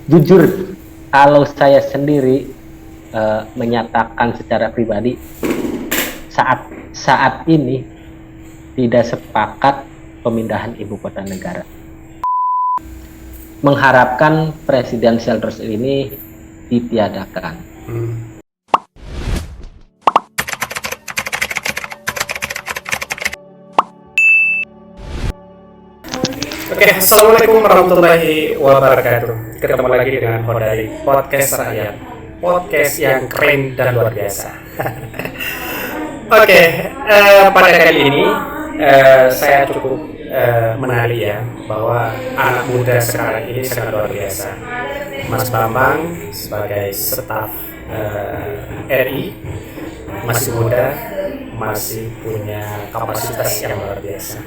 Jujur, kalau saya sendiri menyatakan secara pribadi saat saat ini tidak sepakat pemindahan ibu kota negara. Mengharapkan presidensial threshold ini ditiadakan. Oke, assalamualaikum warahmatullahi wabarakatuh. Ketemu lagi dengan Hodari Podcast Rakyat, podcast yang keren dan luar biasa. Oke, pada kali ini saya cukup mengenali ya bahwa anak muda sekarang ini sangat luar biasa. Mas Bambang sebagai staf RI masih muda, masih punya kapasitas yang luar biasa.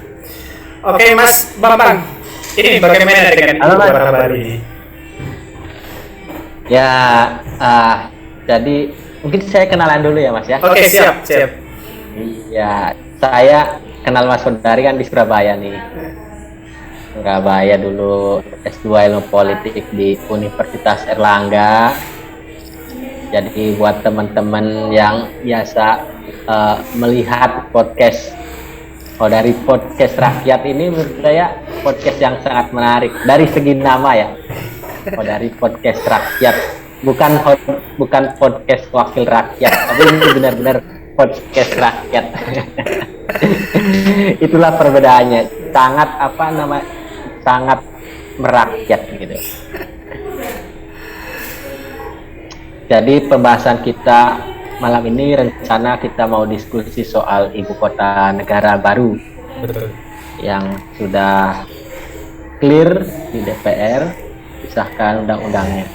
Oke, Mas Bambang, ini bagaimana dengan ibu kota baru ini? Ya, jadi mungkin saya kenalan dulu ya Mas ya. Oke, siap. Iya, saya kenal Mas Hodari kan di Surabaya nih. Surabaya dulu S2 Ilmu Politik di Universitas Erlangga. Jadi buat teman-teman yang biasa melihat podcast dari podcast rakyat ini, menurut saya podcast yang sangat menarik dari segi nama ya. Dari podcast rakyat, bukan podcast wakil rakyat, tapi ini benar-benar podcast rakyat. Itulah perbedaannya, sangat merakyat gitu. Jadi pembahasan kita malam ini rencana kita mau diskusi soal ibu kota negara baru. Betul. Yang sudah clear di DPR, disahkan undang-undangnya.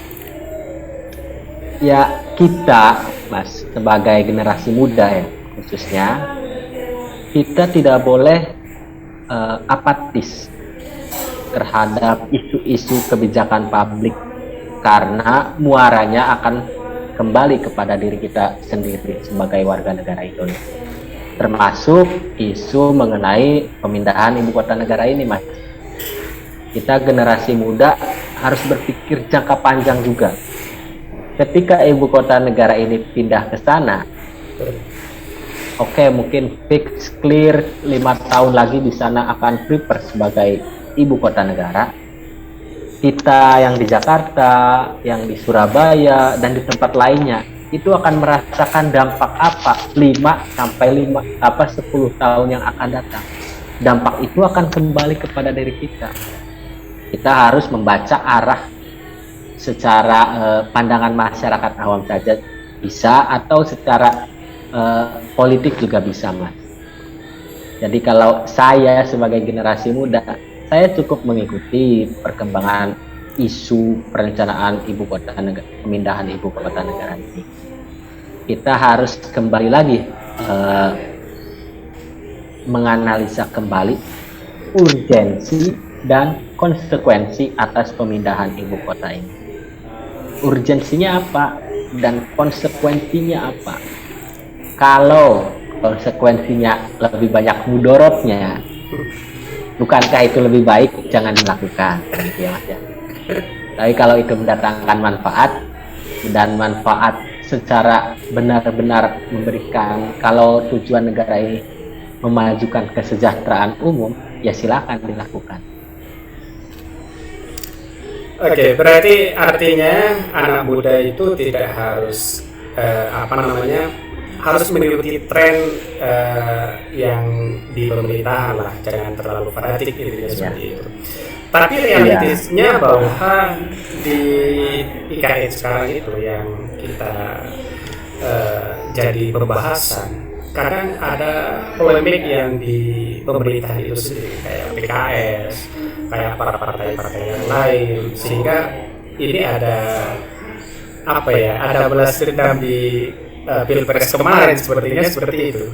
Ya, kita Mas sebagai generasi muda ya khususnya, kita tidak boleh apatis terhadap isu-isu kebijakan publik karena muaranya akan kembali kepada diri kita sendiri sebagai warga negara Indonesia, termasuk isu mengenai pemindahan ibu kota negara ini, Mas. Kita generasi muda harus berpikir jangka panjang juga. Ketika ibu kota negara ini pindah ke sana, oke, mungkin fix clear 5 tahun lagi di sana akan prepare sebagai ibu kota negara. Kita yang di Jakarta, yang di Surabaya, dan di tempat lainnya, itu akan merasakan dampak apa 10 tahun yang akan datang. Dampak itu akan kembali kepada diri kita. Kita harus membaca arah secara pandangan masyarakat awam saja bisa, atau secara politik juga bisa, Mas. Jadi kalau saya sebagai generasi muda, saya cukup mengikuti perkembangan isu perencanaan pemindahan ibu kota negara ini. Kita harus kembali lagi menganalisa kembali urgensi dan konsekuensi atas pemindahan ibu kota ini. Urgensinya apa dan konsekuensinya apa? Kalau konsekuensinya lebih banyak mudorotnya, bukankah itu lebih baik jangan dilakukan, gitu ya Mas ya. Tapi kalau itu mendatangkan manfaat dan manfaat secara benar-benar memberikan, kalau tujuan negara ini memajukan kesejahteraan umum, ya silakan dilakukan. Oke, berarti artinya anak muda itu tidak harus harus mengikuti tren yang di pemerintahan lah, jangan terlalu fanatik gitu ya, seperti itu. Tapi realitasnya bahwa di IKN sekarang itu yang kita jadi pembahasan, kadang ada polemik yang di pemerintahan itu sendiri, kayak PKS, kayak para partai-partai yang lain, sehingga ini ada balas dendam di Pilpres kemarin, sepertinya seperti itu.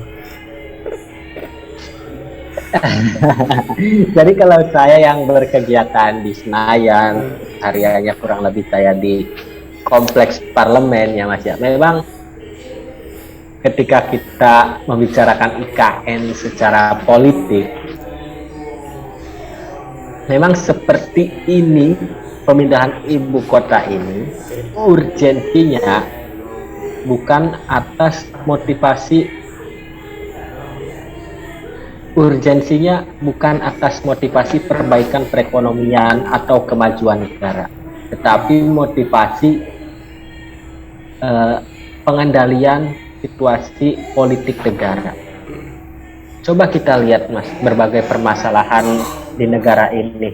Jadi kalau saya yang berkegiatan di Senayan, hariannya kurang lebih saya di kompleks parlemen ya Mas ya, memang ketika kita membicarakan IKN secara politik, memang seperti ini pemindahan ibu kota ini urgensinya bukan atas motivasi perbaikan perekonomian atau kemajuan negara, tetapi motivasi pengendalian situasi politik negara. Coba kita lihat Mas, berbagai permasalahan di negara ini.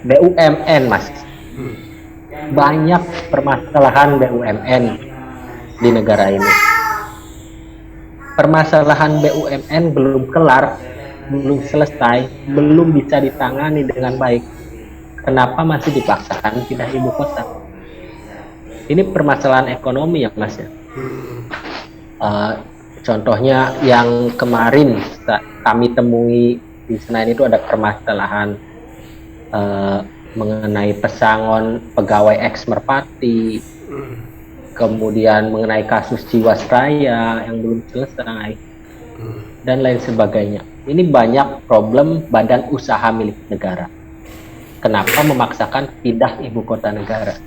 BUMN Mas, banyak permasalahan BUMN di negara ini. Permasalahan BUMN belum kelar, belum selesai, belum bisa ditangani dengan baik. Kenapa masih dipaksakan pindah ibu kota? Ini permasalahan ekonomi ya Mas ya. Contohnya yang kemarin kami temui di Senayan itu ada permasalahan mengenai pesangon pegawai eks Merpati, kemudian mengenai kasus Jiwasraya yang belum selesai, dan lain sebagainya. Ini banyak problem badan usaha milik negara. Kenapa memaksakan pindah ibu kota negara?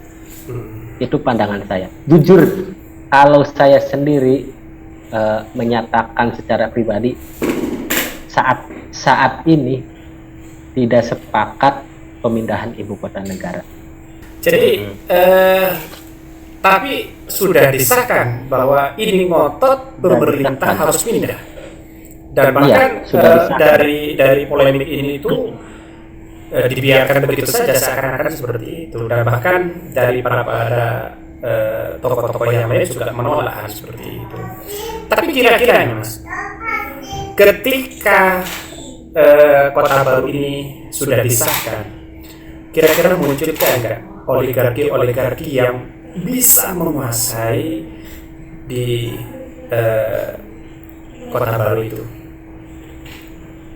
Itu pandangan saya. Jujur, kalau saya sendiri menyatakan secara pribadi, saat ini tidak sepakat pemindahan ibu kota negara. Jadi, tapi sudah disahkan bahwa ini ngotot pemerintah harus pindah. Dan bahkan dari polemik ini itu dibiarkan begitu saja seakan-akan seperti itu. Dan bahkan dari para tokoh-tokoh yang lain juga menolak hal seperti itu. Tapi kira-kira Mas, ketika kota baru ini sudah disahkan, kira-kira munculkah enggak oligarki yang bisa menguasai di kota baru itu?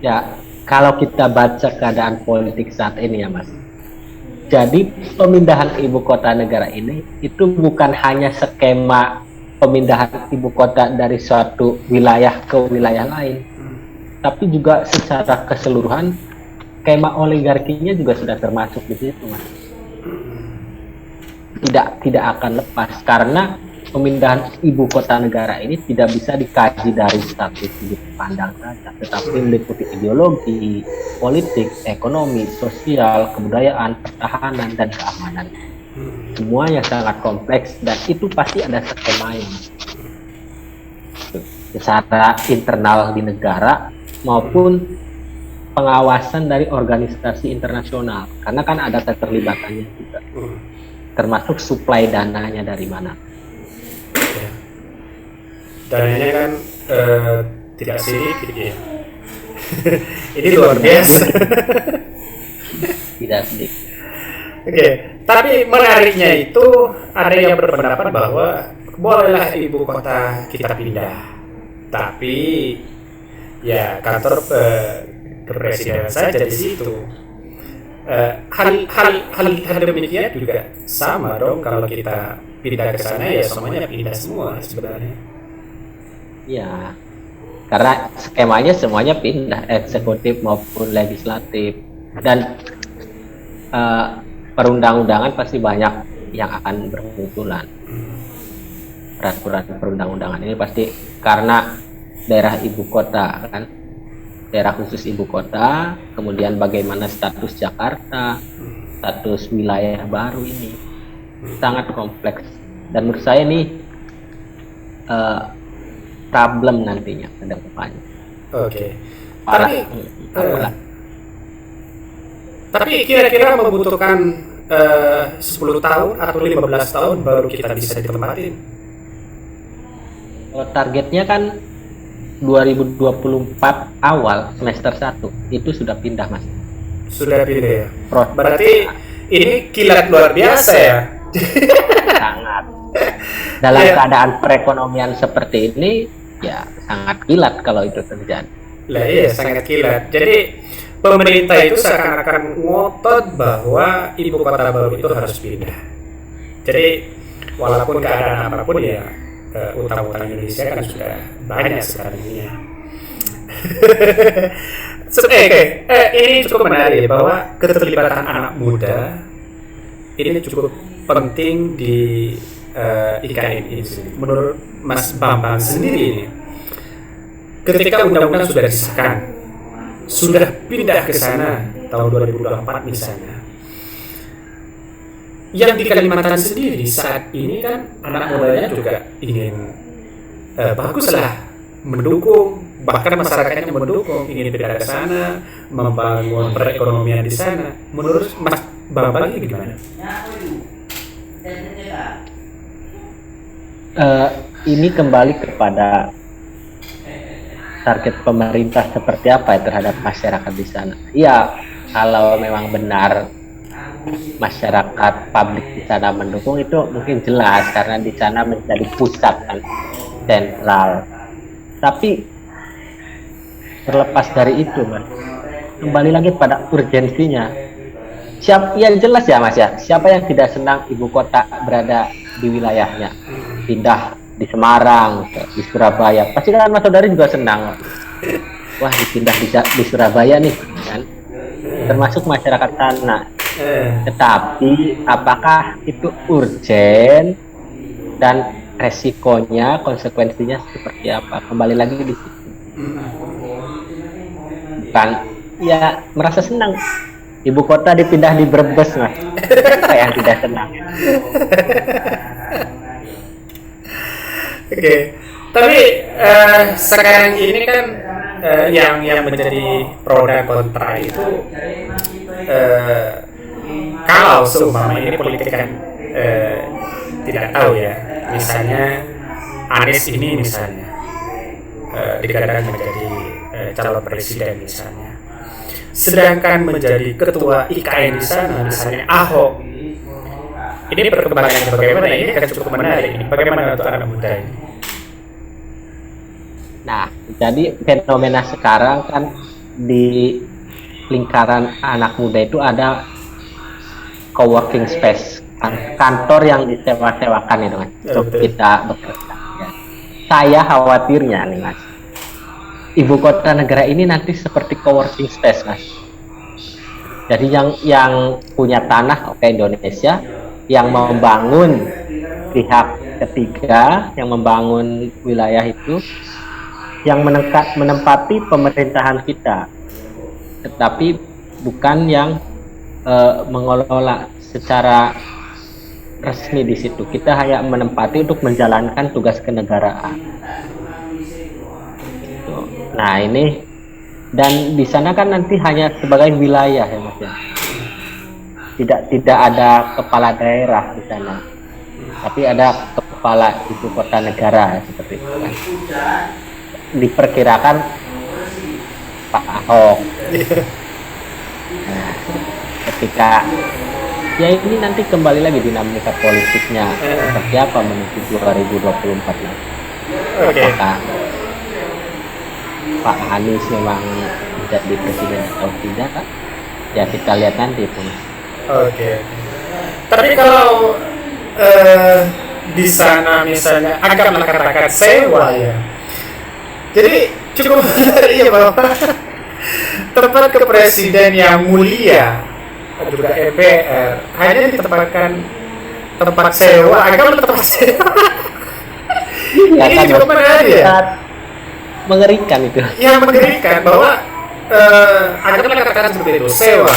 Ya, kalau kita baca keadaan politik saat ini ya Mas, jadi pemindahan ibu kota negara ini itu bukan hanya skema pemindahan ibu kota dari suatu wilayah ke wilayah lain, tapi juga secara keseluruhan skema oligarkinya juga sudah termasuk di situ Mas. Tidak akan lepas, karena pemindahan ibu kota negara ini tidak bisa dikaji dari satu sudut pandang saja, tetapi meliputi ideologi, politik, ekonomi, sosial, kebudayaan, pertahanan, dan keamanan. Semuanya sangat kompleks dan itu pasti ada skemanya secara internal di negara maupun pengawasan dari organisasi internasional, karena kan ada keterlibatannya juga, termasuk suplai dananya dari mana. Dananya kan tidak sedikit ya. Ini luar biasa. Tidak sedikit. Oke, tapi menariknya itu ada yang berpendapat bahwa bolehlah ibu kota kita pindah, tapi ya kantor kepresidenan saja di situ. Hal demikian juga sama dong kalau kita pindah ke sana, ya semuanya pindah semua sebenarnya. Ya, karena skemanya semuanya pindah, eksekutif maupun legislatif, dan perundang-undangan pasti banyak yang akan bermunculan. Peraturan perundang-undangan ini pasti karena daerah ibu kota kan, daerah khusus ibu kota, kemudian bagaimana status Jakarta, status wilayah baru ini sangat kompleks, dan menurut saya ini problem nantinya ke depannya. Oke. Tapi kira-kira membutuhkan 10 tahun atau 15 tahun baru kita bisa ditempatin. Targetnya kan 2024 awal semester 1 itu sudah pindah Mas. Sudah pindah ya. Berarti ini kilat luar biasa ya. Sangat. Dalam keadaan perekonomian seperti ini ya sangat kilat kalau itu terjadi. Lah iya, sangat kilat. Jadi pemerintah itu seakan-akan ngotot bahwa ibu kota baru itu harus pindah. Jadi walaupun keadaan apapun ya, utang-utang Indonesia kan sudah banyak sekarang ini ya. Ini cukup menarik bahwa keterlibatan anak muda ini cukup penting di IKN ini sendiri. Menurut Mas Bambang sendiri ini, ketika undang-undang sudah disahkan, sudah pindah ke sana tahun 2024 misalnya, yang di Kalimantan sendiri saat ini kan anak mudanya juga ingin baguslah mendukung, bahkan masyarakatnya mendukung, ingin pindah ke sana, membangun perekonomian di sana. Menurut Mas Bambang ini gimana? Ini kembali kepada target pemerintah seperti apa ya terhadap masyarakat di sana. Iya, kalau memang benar masyarakat publik di sana mendukung, itu mungkin jelas karena di sana menjadi pusat kan, sentral. Tapi terlepas dari itu, Mas, kembali lagi pada urgensinya. Ya jelas ya, Mas ya, siapa yang tidak senang ibu kota berada di wilayahnya, pindah di Semarang, di Surabaya, pasti kan Mas Saudari juga senang. Wah, dipindah di Surabaya nih kan, termasuk masyarakat sana. Tetapi apakah itu urgen dan resikonya, konsekuensinya seperti apa? Kembali lagi di situ. Bukan ya merasa senang ibu kota dipindah di Brebes, Mas. Siapa yang tidak senang? Oke. Tapi sekarang ini kan yang menjadi pro dan kontra itu, kalau seumpama ini politik kan tidak tahu ya, misalnya Anies ini misalnya digadang menjadi calon presiden misalnya, sedangkan menjadi ketua IKN di sana misalnya Ahok, ini perkembangannya bagaimana? Ini kan cukup menarik. Bagaimana untuk anak muda ini? Nah, jadi fenomena sekarang kan di lingkaran anak muda itu ada co-working space, kantor yang disewa-sewakan itu kan, untuk kita bekerja. Saya khawatirnya nih, Mas, ibu kota negara ini nanti seperti co-working space, Mas. Jadi yang punya tanah oke, Indonesia, yang membangun pihak ketiga, yang membangun wilayah itu, yang menempati pemerintahan kita, tetapi bukan yang mengelola secara resmi di situ. Kita hanya menempati untuk menjalankan tugas kenegaraan. Nah ini, dan di sana kan nanti hanya sebagai wilayah ya, Mas ya. Tidak ada kepala daerah di sana, tapi ada kepala ibu kota negara seperti itu kan. Diperkirakan Pak Ahok. Nah, ketika ya ini nanti kembali lagi dinamika politiknya seperti apa menuju 2024 nanti. Apakah Pak Anies memang menjadi presiden atau tidak, ya kita lihat nanti itu. Oke. Tapi kalau di sana misalnya agak katakan sewa ya, jadi cukup menarik ya bahwa tempat kepresiden yang mulia juga MPR hanya ditempatkan tempat sewa, agak tempat sewa. Ya, ini kan, cukup menarik ya. Mengerikan itu. Yang mengerikan bahwa agak katakan seperti itu, sewa.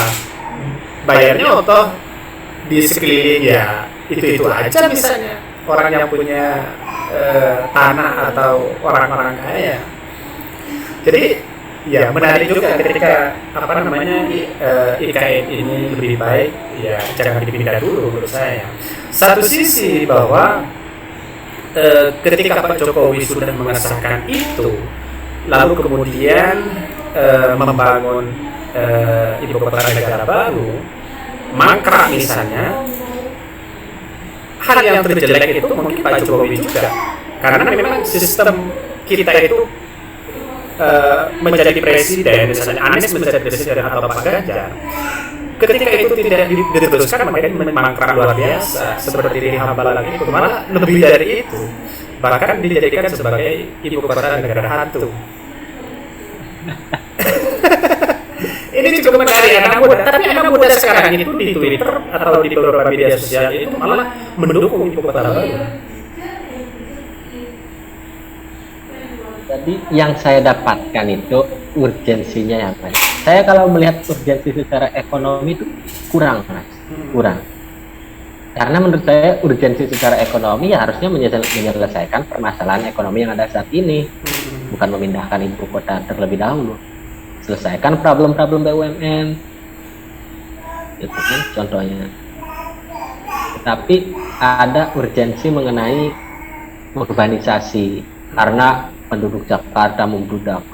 Bayarnya otoh di sekeliling ya itu aja misalnya orang yang punya tanah atau orang-orang kaya. Jadi ya menarik juga ketika IKN ini lebih baik ya jangan dipindah dulu menurut saya. Satu sisi bahwa ketika Pak Jokowi sudah mengesahkan itu, lalu kemudian membangun ibu kota negara baru, mangkrak misalnya, hal yang terjelek itu mungkin Pak Jokowi juga, karena memang sistem kita itu menjadi presiden, misalnya Anies menjadi presiden atau Pak Ganjar, ketika itu tidak diteruskan maka mangkrak luar biasa seperti di Hambalang itu, malah lebih dari itu, bahkan dijadikan sebagai ibu kota negara hantu. Ini cukup menarik anak muda, tapi anak muda sekarang itu di Twitter atau di beberapa media sosial itu malah mendukung ibu kota baru. Jadi yang saya dapatkan itu urgensinya yang mana? Saya kalau melihat urgensi secara ekonomi itu kurang, Mas. Kurang. Karena menurut saya urgensi secara ekonomi ya harusnya menyelesaikan permasalahan ekonomi yang ada saat ini, bukan memindahkan ibu kota terlebih dahulu. Selesaikan problem-problem BUMN, itu kan contohnya. Tapi ada urgensi mengenai urbanisasi karena penduduk Jakarta membludak,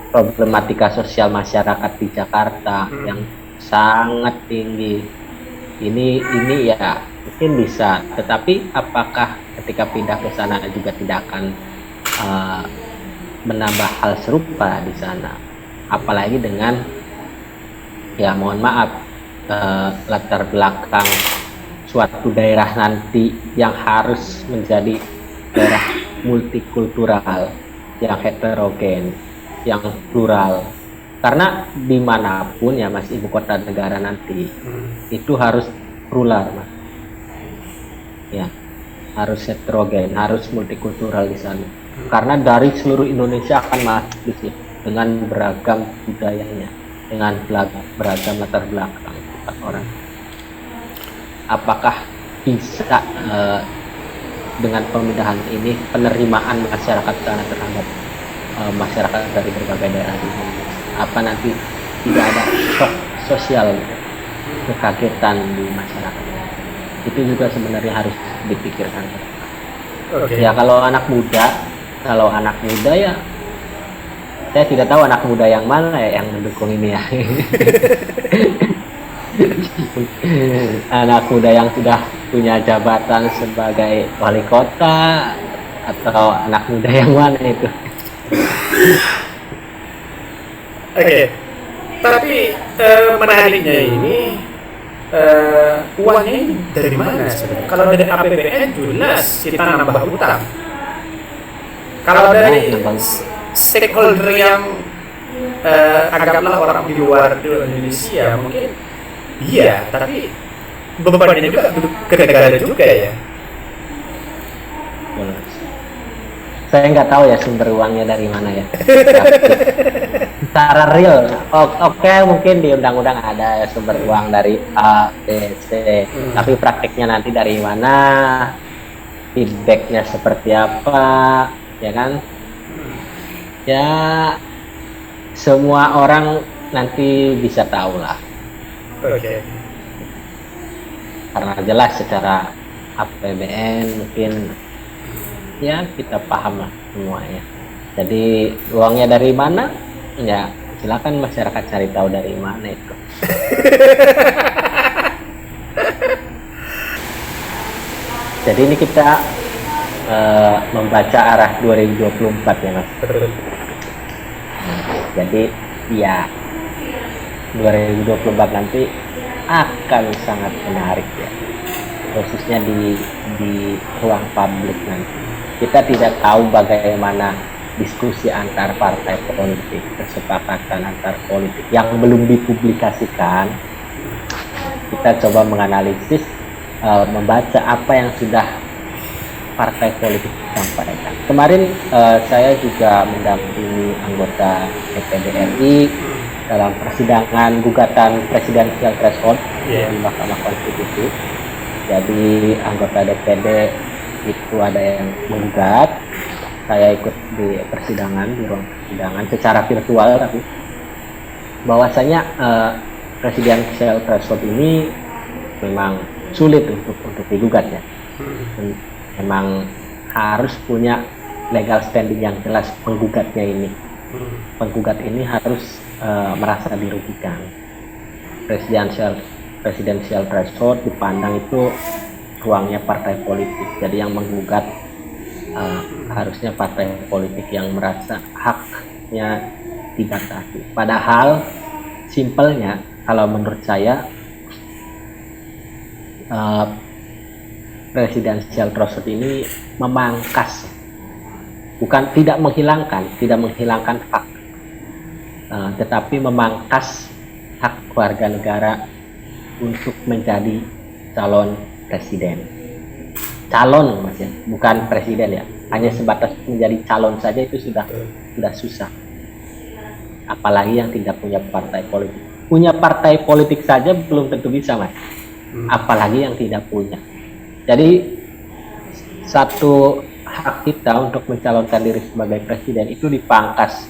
problematika sosial masyarakat di Jakarta yang sangat tinggi. Ini ya mungkin bisa, tetapi apakah ketika pindah ke sana juga tidak akan menambah hal serupa di sana, apalagi dengan ya mohon maaf latar belakang suatu daerah nanti yang harus menjadi daerah multikultural, yang heterogen, yang plural. Karena dimanapun ya Mas, ibu kota negara nanti itu harus plural, Mas. Ya, harus heterogen, harus multikultural di sana. Karena dari seluruh Indonesia akan masuk di sini dengan beragam budayanya, dengan beragam latar belakang orang. Apakah bisa dengan pemindahan ini penerimaan masyarakat sana terhadap masyarakat dari berbagai daerah di Indonesia? Apa nanti tidak ada shock sosial, kekagetan di masyarakat? Itu juga sebenarnya harus dipikirkan. Ya kalau anak muda ya saya tidak tahu anak muda yang mana ya yang mendukung ini ya. Anak muda yang sudah punya jabatan sebagai wali kota atau anak muda yang mana itu? Oke. Tapi menariknya ini uangnya ini dari mana sebenarnya? Kalau dari APBN jelas kita nambah utang. Kalau dari stakeholder yang anggaplah orang di luar Indonesia mungkin iya, tapi bebannya juga ke negara juga ya. Saya nggak tahu ya sumber uangnya dari mana ya. Secara real, oke, mungkin di undang-undang ada sumber uang dari A, B, C, tapi praktiknya nanti dari mana, feedbacknya seperti apa, ya kan? Ya semua orang nanti bisa tahu lah. Oke. Karena jelas secara APBN mungkin ya kita paham lah semuanya. Jadi uangnya dari mana? Ya silakan masyarakat cari tahu dari mana itu. Jadi ini kita membaca arah 2024 ya Mas. Jadi ya 2024 nanti akan sangat menarik ya, khususnya di ruang publik nanti. Kita tidak tahu bagaimana diskusi antar partai politik, kesepakatan antar politik yang belum dipublikasikan. Kita coba menganalisis, membaca apa yang sudah partai politik sampaikan. Kemarin saya juga mendampingi anggota DPD RI dalam persidangan gugatan presidensial threshold di Mahkamah Konstitusi. Jadi anggota DPD itu ada yang menggugat, saya ikut di persidangan, di ruang persidangan secara virtual, tapi bahwasanya presidensial threshold ini memang sulit untuk digugat ya. Memang harus punya legal standing yang jelas penggugatnya ini. Penggugat ini harus merasa dirugikan. Presidensial threshold dipandang itu ruangnya partai politik. Jadi yang menggugat harusnya partai politik yang merasa haknya dibatasi. Padahal simpelnya kalau menurut saya presidensial threshold ini memangkas, bukan tidak menghilangkan hak tetapi memangkas hak warga negara untuk menjadi calon presiden. Calon Mas ya, bukan presiden ya. Hanya sebatas menjadi calon saja itu sudah susah. Apalagi yang tidak punya partai politik. Punya partai politik saja belum tentu bisa Mas. Apalagi yang tidak punya. Jadi satu hak kita untuk mencalonkan diri sebagai presiden itu dipangkas.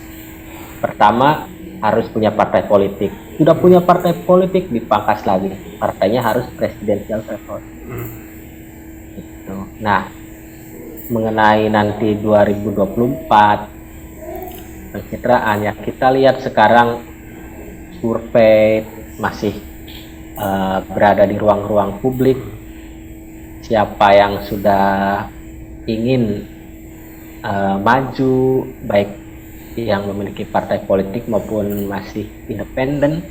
Pertama harus punya partai politik. Sudah punya partai politik dipangkas lagi. Partainya harus presidensial threshold. Gitu. Nah, mengenai nanti 2024 pencitraan ya, kita lihat sekarang survei masih berada di ruang-ruang publik. Siapa yang sudah ingin maju, baik yang memiliki partai politik maupun masih independen,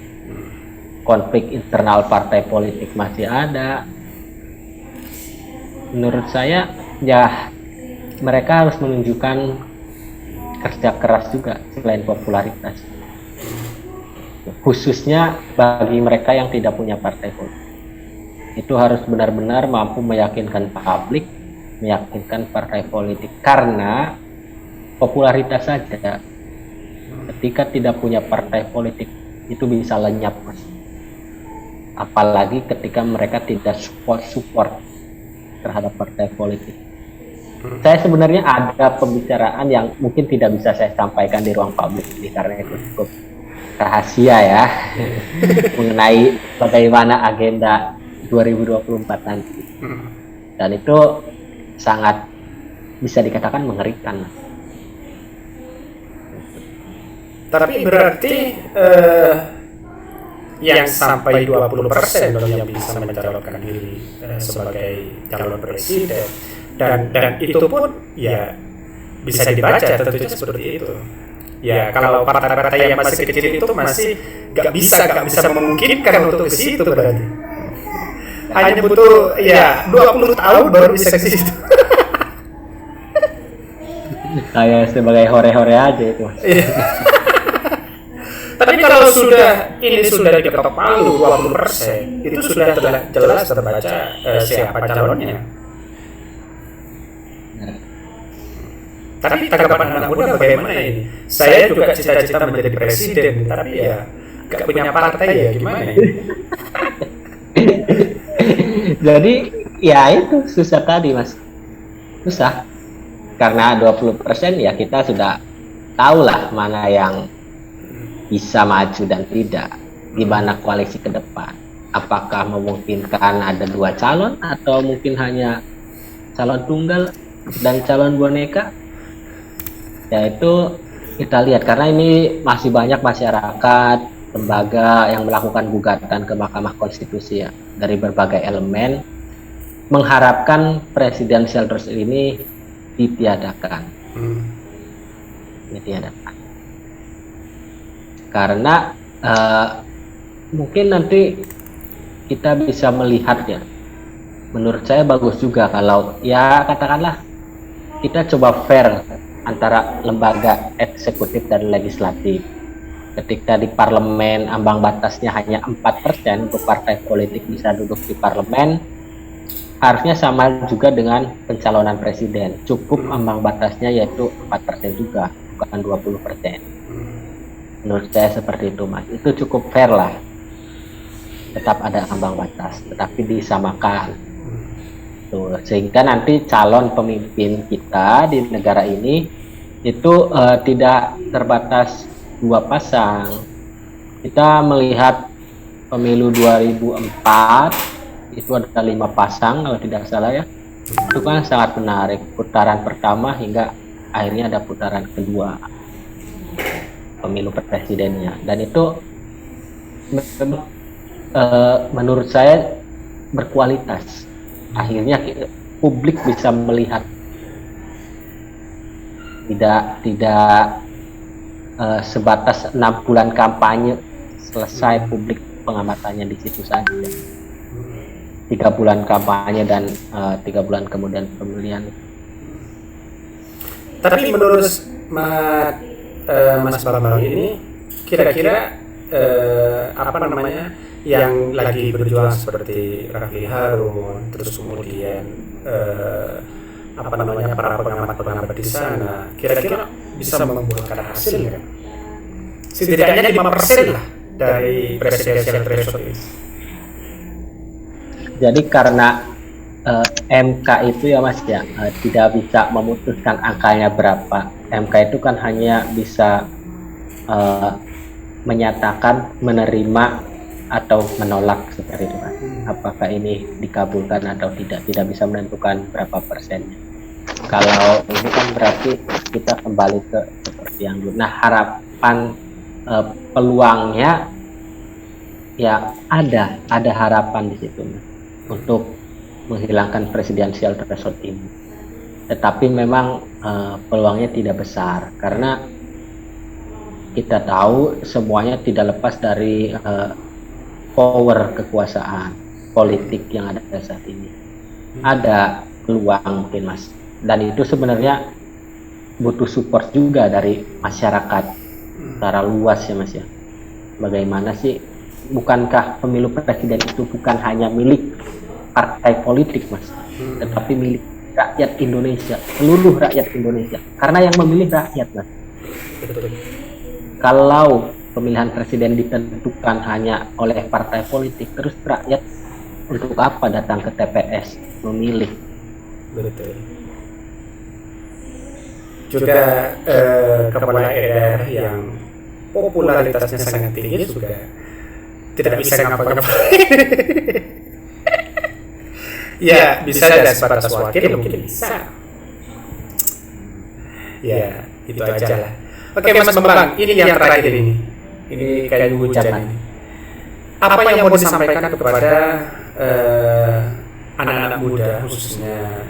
konflik internal partai politik masih ada. Menurut saya ya mereka harus menunjukkan kerja keras juga selain popularitas, khususnya bagi mereka yang tidak punya partai politik. Itu harus benar-benar mampu meyakinkan publik, meyakinkan partai politik, karena popularitas saja ketika tidak punya partai politik itu bisa lenyap Mas. Apalagi ketika mereka tidak support terhadap partai politik. Saya sebenarnya ada pembicaraan yang mungkin tidak bisa saya sampaikan di ruang publik ini karena itu cukup rahasia ya mengenai bagaimana agenda 2024 nanti. Dan itu sangat bisa dikatakan mengerikan. Tapi berarti yang sampai 20% dong yang bisa mencalonkan diri sebagai calon presiden, dan itu pun ya bisa dibaca tentunya seperti itu. Ya kalau partai-partai yang masih kecil itu masih nggak bisa memungkinkan untuk ke situ berarti. Hanya butuh ya 20 tahun baru bisa ke situ. Kayak sebagai hore-hore aja itu Mas. Tapi kalau ini sudah diketok palu 20%, itu sudah jelas terbaca siapa calonnya. Tapi tanggapan anak muda bagaimana ini? Saya juga cita-cita menjadi presiden, tapi ya gak punya partai ya gimana ya? Jadi ya itu susah tadi Mas. Susah. Karena 20% ya kita sudah tahu lah mana yang bisa maju dan tidak, gimana koalisi ke depan. Apakah memungkinkan ada 2 calon atau mungkin hanya calon tunggal dan calon boneka? Ya itu kita lihat, karena ini masih banyak masyarakat, lembaga yang melakukan gugatan ke Mahkamah Konstitusi ya, dari berbagai elemen mengharapkan presidensial threshold ini ditiadakan. Ditiadakan. Karena mungkin nanti kita bisa melihat ya, menurut saya bagus juga kalau ya katakanlah kita coba fair antara lembaga eksekutif dan legislatif. Ketika di parlemen ambang batasnya hanya 4% untuk partai politik bisa duduk di parlemen, harusnya sama juga dengan pencalonan presiden, cukup ambang batasnya yaitu 4% juga, bukan 20%. Menurut saya seperti itu Mas, itu cukup fair lah. Tetap ada ambang batas, tetapi disamakan. Tuh, sehingga nanti calon pemimpin kita di negara ini itu tidak terbatas 2 pasang. Kita melihat pemilu 2004 itu ada 5 pasang kalau tidak salah ya. Itu kan sangat menarik, putaran pertama hingga akhirnya ada putaran kedua pemilu presidennya, dan itu menurut saya berkualitas. Akhirnya publik bisa melihat, tidak sebatas 6 bulan kampanye selesai publik pengamatannya di situ saja. 3 bulan kampanye dan 3 bulan kemudian pemilihan. Tapi menurut Mas Bambang ini kira-kira apa namanya yang lagi berjuang seperti Raffi Harun, terus kemudian apa namanya para pengamat di sana, kira-kira bisa membuahkan hasil nggak? Setidaknya 5% lah dari presidensial threshold ini. Jadi karena MK itu ya Mas ya, tidak bisa memutuskan angkanya berapa. MK itu kan hanya bisa menyatakan menerima atau menolak seperti itu Mas. Apakah ini dikabulkan atau tidak bisa menentukan berapa persennya. Kalau ini kan berarti kita kembali ke seperti yang dulu. Nah, harapan peluangnya ya ada harapan di situ Mas, untuk menghilangkan presidensial threshold ini. Tetapi memang peluangnya tidak besar karena kita tahu semuanya tidak lepas dari power kekuasaan politik yang ada saat ini. Ada peluang mungkin Mas, dan itu sebenarnya butuh support juga dari masyarakat secara luas ya Mas ya. Bagaimana sih, bukankah pemilu presiden itu bukan hanya milik partai politik Mas, tetapi milik rakyat Indonesia, seluruh rakyat Indonesia, karena yang memilih rakyat Mas. Kalau pemilihan presiden ditentukan hanya oleh partai politik, terus rakyat untuk apa datang ke TPS memilih? Betul. Juga kepala daerah yang popularitasnya sangat tinggi juga tidak bisa ngapa-ngapain. Ya, bisa ada sebatas wakil, mungkin bisa. Ya, itu aja lah. Oke, Mas Bambang, ini yang terakhir ini. Ini kayak hujan ini. Apa yang mau disampaikan kepada anak-anak muda, khususnya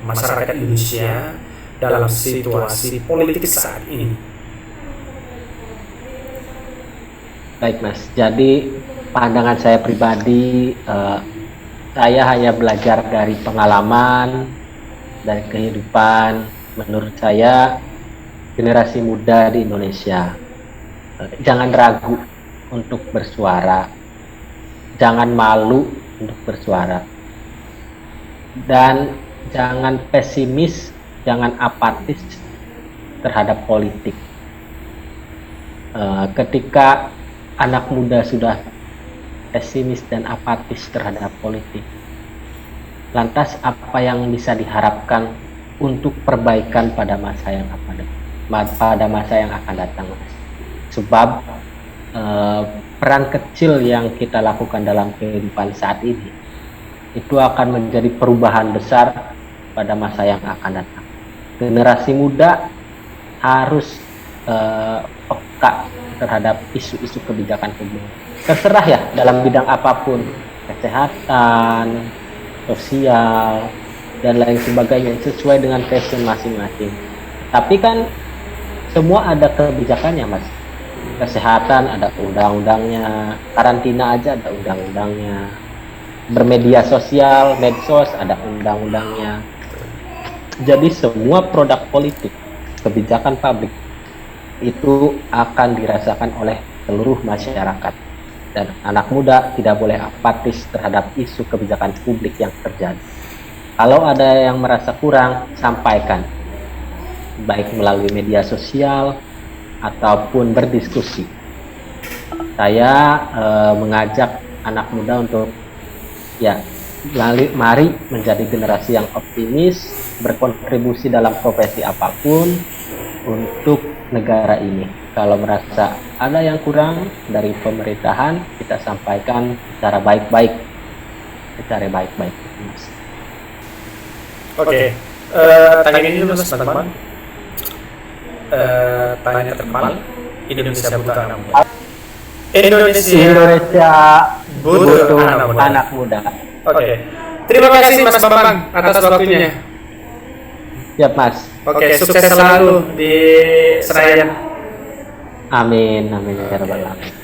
masyarakat Indonesia dalam situasi politik saat ini? Baik Mas, jadi pandangan saya pribadi, saya hanya belajar dari pengalaman, dari kehidupan. Menurut saya, generasi muda di Indonesia, jangan ragu untuk bersuara, jangan malu untuk bersuara, dan jangan pesimis, jangan apatis terhadap politik. Ketika anak muda sudah pesimis dan apatis terhadap politik, lantas apa yang bisa diharapkan untuk perbaikan pada masa yang akan datang Mas? Sebab peran kecil yang kita lakukan dalam kehidupan saat ini itu akan menjadi perubahan besar pada masa yang akan datang. Generasi muda harus peka terhadap isu-isu kebijakan publik. Terserah ya dalam bidang apapun, kesehatan, sosial, dan lain sebagainya, sesuai dengan passion masing-masing. Tapi kan semua ada kebijakannya Mas. Kesehatan ada undang-undangnya, karantina aja ada undang-undangnya, bermedia sosial, medsos ada undang-undangnya. Jadi semua produk politik, kebijakan publik itu akan dirasakan oleh seluruh masyarakat, dan anak muda tidak boleh apatis terhadap isu kebijakan publik yang terjadi. Kalau ada yang merasa kurang, sampaikan, baik melalui media sosial ataupun berdiskusi. Saya mengajak anak muda untuk mari menjadi generasi yang optimis, berkontribusi dalam profesi apapun untuk negara ini. Kalau merasa ada yang kurang dari pemerintahan, kita sampaikan secara baik-baik, Mas. Oke, tanya ini dulu Mas Bambang. Tanya terkenal, Indonesia butuh anak muda. Indonesia butuh anak anak muda. Oke, terima kasih Mas Bambang atas waktunya. Ya Mas. Oke, sukses selalu di Senayan. Amin, amin ya rabbal alamin.